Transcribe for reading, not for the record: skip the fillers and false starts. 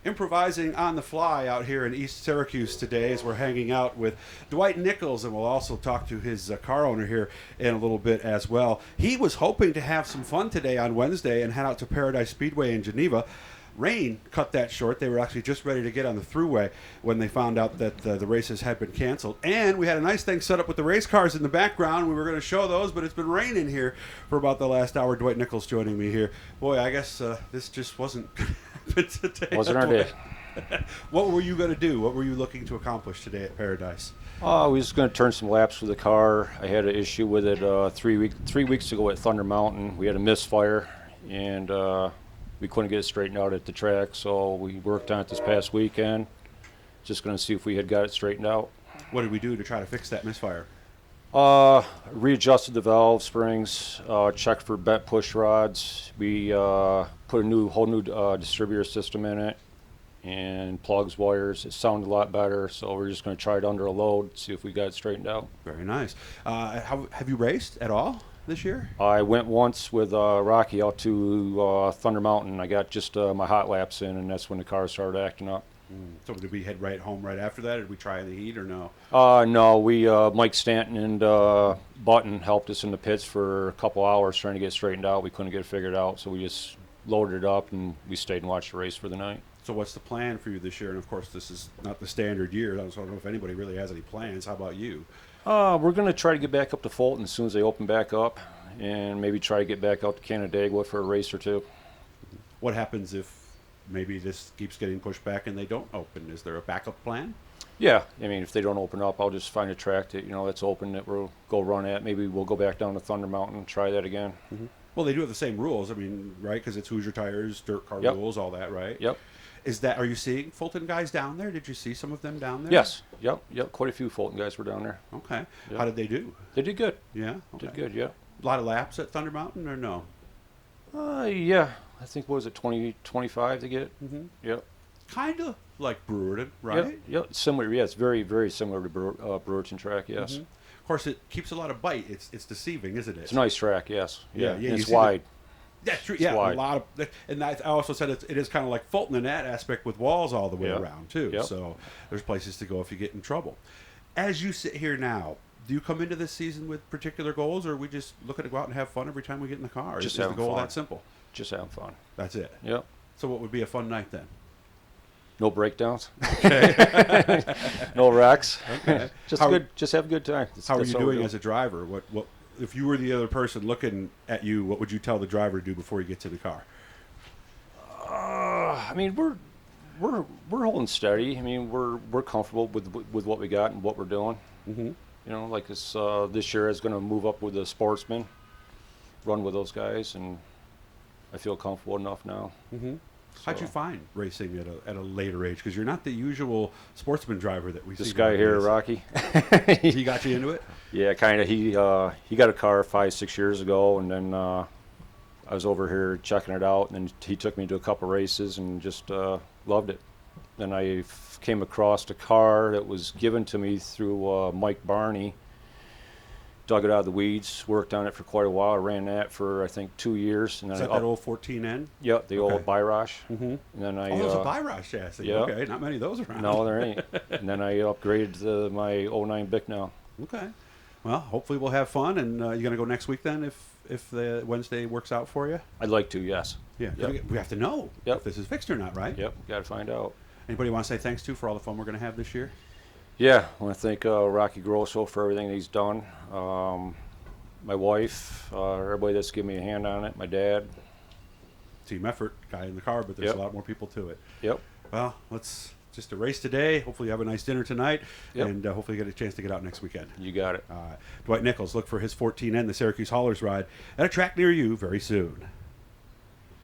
improvising on the fly out here in East Syracuse today as we're hanging out with Dwight Nichols, and we'll also talk to his car owner here in a little bit as well. He was hoping to have some fun today on Wednesday and head out to Paradise Speedway in Geneva. Rain cut that short. They were actually just ready to get on the thruway when they found out that the races had been canceled. And we had a nice thing set up with the race cars in the background. We were going to show those, but it's been raining here for about the last hour. Dwight Nichols joining me here. Boy, I guess this just wasn't going to happen today. Wasn't our day. What were you going to do? What were you looking to accomplish today at Paradise? We was just going to turn some laps for the car. I had an issue with it 3 weeks ago at Thunder Mountain. We had a misfire, and we couldn't get it straightened out at the track, so we worked on it this past weekend. Just going to see if we had got it straightened out. What did we do to try to fix that misfire? Readjusted the valve springs, checked for bent push rods. We put a whole new distributor system in it and plugs, wires. It sounded a lot better, so we're just going to try it under a load, see if we got it straightened out. Very nice. Have you raced at all this year? I went once with Rocky out to Thunder Mountain. I got just my hot laps in, and that's when the car started acting up. So did we head right home right after that? Did we try the heat or no? No, we Mike Stanton and Button helped us in the pits for a couple hours trying to get it straightened out. We couldn't get it figured out, so we just loaded it up and we stayed and watched the race for the night. So what's the plan for you this year? And of course, this is not the standard year. I don't know if anybody really has any plans. How about you? We're going to try to get back up to Fulton as soon as they open back up, and maybe try to get back out to Canandaigua for a race or two. What happens if maybe this keeps getting pushed back and they don't open? Is there a backup plan? Yeah, I mean, if they don't open up, I'll just find a track that's open that we'll go run at. Maybe we'll go back down to Thunder Mountain and try that again. Mm-hmm. Well, they do have the same rules. I mean, right? Because it's Hoosier tires, dirt car rules, all that, right? Yep. Are you seeing Fulton guys down there? Did you see some of them down there? Yes. Yep. Quite a few Fulton guys were down there. Okay. Yep. How did they do? They did good. Yeah. Okay. Did good. Yeah. A lot of laps at Thunder Mountain, or no? Yeah. I think, what was it, 20, 25 to get? Mm-hmm. Yep. Kind of like Brewerton, right? Yep. Similar. Yeah, it's very, very similar to Brewerton track. Yes. Mm-hmm. Of course, it keeps a lot of bite. It's deceiving, isn't it? It's a nice track. Yes. Yeah. And it's wide. That's true. It's yeah, wide. A lot of, and I also said it is kind of like Fulton in that aspect with walls all the way around too. Yep. So there's places to go if you get in trouble. As you sit here now, do you come into this season with particular goals, or are we just looking to go out and have fun every time we get in the car? Just is having the goal fun. that simple? Just having fun. That's it. Yep. So what would be a fun night then? No breakdowns. Okay. No wrecks. Okay. Just have a good time. How are you doing as a driver? What if you were the other person looking at you? What would you tell the driver to do before he gets in the car? I mean, we're holding steady. I mean, we're comfortable with what we got and what we're doing. Mm-hmm. Like this year is going to move up with the Sportsman, run with those guys, and I feel comfortable enough now. Mm-hmm. So. How'd you find racing at a later age? Because you're not the usual Sportsman driver that we see. This guy here, Rocky. He got you into it? Yeah, kind of. He got a car 5-6 years ago, and then I was over here checking it out, and then he took me to a couple races and just loved it. Then I came across a car that was given to me through Mike Barney. Dug it out of the weeds, worked on it for quite a while. I ran that for, I think, 2 years. And then Is that old 14N? Yep, the old Byrosh. Mm-hmm. And then that was a Byrosh chassis. Yeah. Okay, not many of those around. No, there ain't. And then I upgraded to my '09 Bic now. Okay. Well, hopefully we'll have fun. And you're going to go next week then if the Wednesday works out for you? I'd like to, yes. Yeah. Yep. We have to know if this is fixed or not, right? Yep, got to find out. Anybody want to say thanks to for all the fun we're going to have this year? Yeah, I want to thank Rocky Grosso for everything he's done. My wife, everybody that's given me a hand on it, my dad. Team effort, guy in the car, but there's a lot more people to it. Yep. Well, let's just a race today. Hopefully you have a nice dinner tonight, and hopefully you get a chance to get out next weekend. You got it. Dwight Nichols, look for his 14N, the Syracuse Haulers Ride, at a track near you very soon.